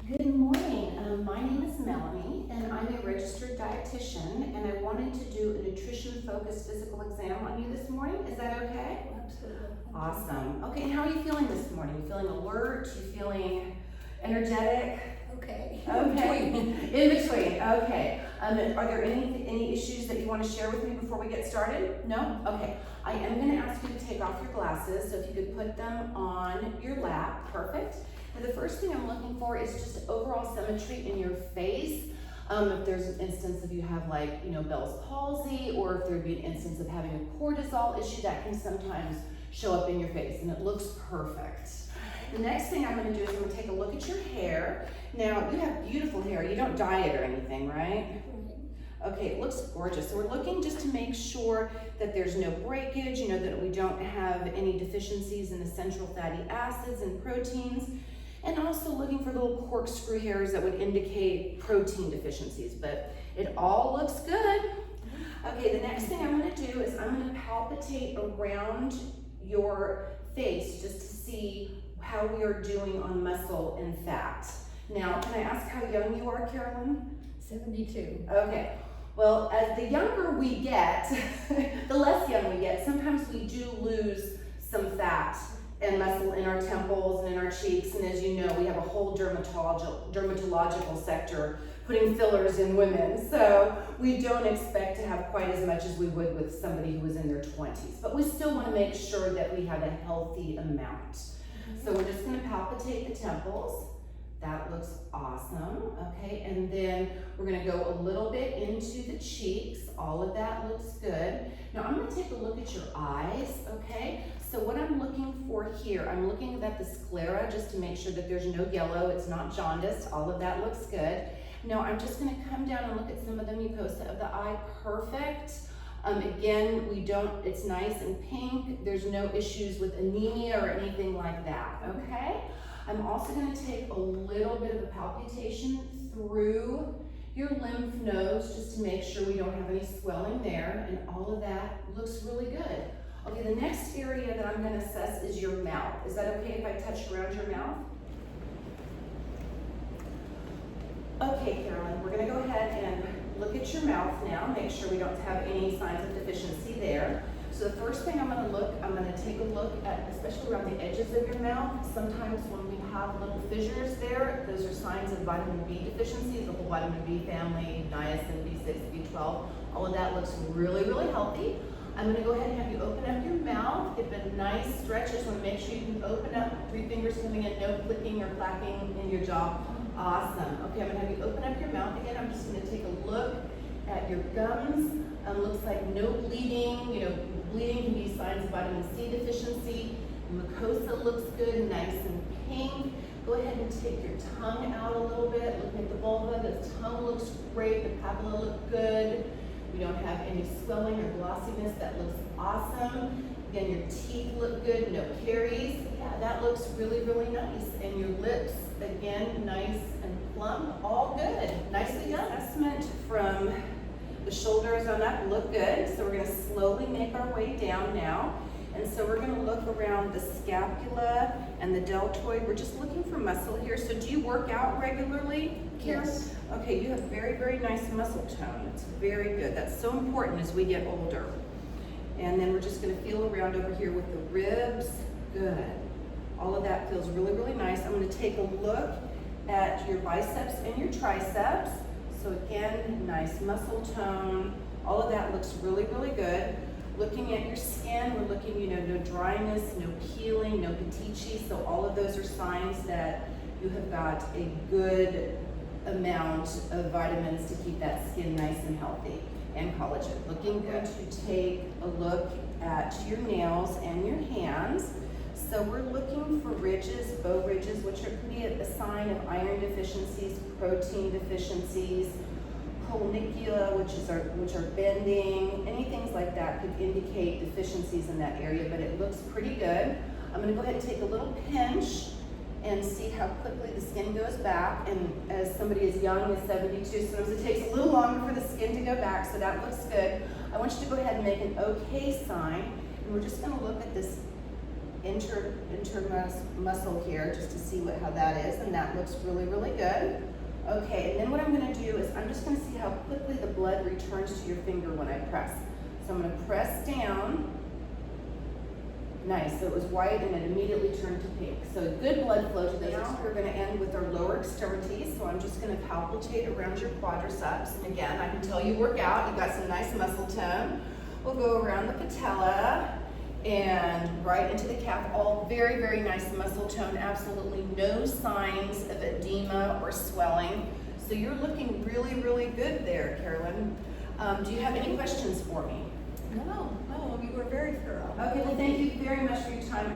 Good morning. My name is Melanie, and I'm a registered dietitian, and I wanted to do a nutrition-focused physical exam on you this morning. Is that okay? Absolutely. Awesome. Okay, and how are you feeling this morning? You feeling alert? You feeling energetic? Okay. Okay. In between. Okay. Are there any issues that you want to share with me before we get started? No? Okay. I am going to ask you to take off your glasses, so if you could put them on your lap. Perfect. And the first thing I'm looking for is just overall symmetry in your face. If there's an instance of you have Bell's palsy, or if there'd be an instance of having a cortisol issue, that can sometimes show up in your face, and it looks perfect. The next thing I'm going to do is I'm going to take a look at your hair. Now, you have beautiful hair. You don't dye it or anything, right? Okay, it looks gorgeous. So we're looking just to make sure that there's no breakage, that we don't have any deficiencies in essential fatty acids and proteins, and also looking for little corkscrew hairs that would indicate protein deficiencies, but it all looks good. Okay, the next thing I'm going to do is I'm going to palpitate around your face just to see how we are doing on muscle and fat. Now, can I ask how young you are, Carolyn? 72. Okay. Well, as the younger we get, the less young we get, sometimes we do lose some fat and muscle in our temples and in our cheeks, and as you know, we have a whole dermatological sector putting fillers in women, so we don't expect to have quite as much as we would with somebody who was in their 20s, but we still want to make sure that we have a healthy amount. So we're just going to palpitate the temples. That looks awesome. Okay, and then we're going to go a little bit into the cheeks. All of that looks good. Now I'm going to take a look at your eyes. Okay, so what I'm looking for here, I'm looking at the sclera just to make sure that there's no yellow, it's not jaundiced. All of that looks good. Now I'm just going to come down and look at some of the mucosa of the eye. Perfect. Again, it's nice and pink. There's no issues with anemia or anything like that, okay? I'm also gonna take a little bit of a palpitation through your lymph nodes just to make sure we don't have any swelling there, and all of that looks really good. Okay, the next area that I'm gonna assess is your mouth. Is that okay if I touch around your mouth? Okay, Carolyn, we're gonna go ahead and look at your mouth now, make sure we don't have any signs of deficiency there. So the first thing I'm going to take a look at, especially around the edges of your mouth. Sometimes when we have little fissures there, those are signs of vitamin B deficiencies, the whole vitamin B family, niacin, B6, B12, all of that looks really, really healthy. I'm going to go ahead and have you open up your mouth, give it a nice stretch. I just want to make sure you can open up, 3 fingers coming in, no clicking or clacking in your jaw. Awesome. Okay, I'm going to have you open up your mouth again. I'm just going to take a look at your gums. Looks like no bleeding. Bleeding can be signs of vitamin C deficiency. Mucosa looks good, nice and pink. Go ahead and take your tongue out a little bit. Looking at the vulva, the tongue looks great. The papilla look good. We don't have any swelling or glossiness. That looks awesome. Again, your teeth look good, no caries. Yeah, that looks really, really nice. And your lips, again, nice and plump, all good. Nicely done. Assessment from the shoulders on up look good. So we're going to slowly make our way down now. And so we're going to look around the scapula and the deltoid. We're just looking for muscle here. So do you work out regularly, Karen? Yes. Okay, you have very, very nice muscle tone. It's very good. That's so important as we get older. And then we're just going to feel around over here with the ribs. Good. All of that feels really, really nice. I'm going to take a look at your biceps and your triceps. So again, nice muscle tone. All of that looks really, really good. Looking at your skin, we're looking, no dryness, no peeling, no petechiae. So all of those are signs that you have got a good amount of vitamins to keep that skin nice and healthy, and collagen. Looking good. To take a look at your nails and your hands. So we're looking for ridges, bow ridges, which could be a sign of iron deficiencies, protein deficiencies, colnicula, which are bending, anything like that could indicate deficiencies in that area, but it looks pretty good. I'm going to go ahead and take a little pinch and see how quickly the skin goes back. And as somebody as young as 72, sometimes it takes a little longer for the skin to go back, so that looks good. I want you to go ahead and make an okay sign, and we're just going to look at this intermuscle here just to see how that is, and that looks really, really good. Okay, and then what I'm gonna do is I'm just gonna see how quickly the blood returns to your finger when I press. So I'm gonna press down. Nice, so it was white and it immediately turned to pink. So good blood flow to the now. We're gonna end with our lower extremities. So I'm just gonna palpitate around your quadriceps. And again, I can tell you work out, you've got some nice muscle tone. We'll go around the patella and right into the calf. All very, very nice muscle tone. Absolutely no signs of edema or swelling. So you're looking really, really good there, Carolyn. Do you have any questions for me? No, you were very thorough. Okay, well, thank you very much for your time.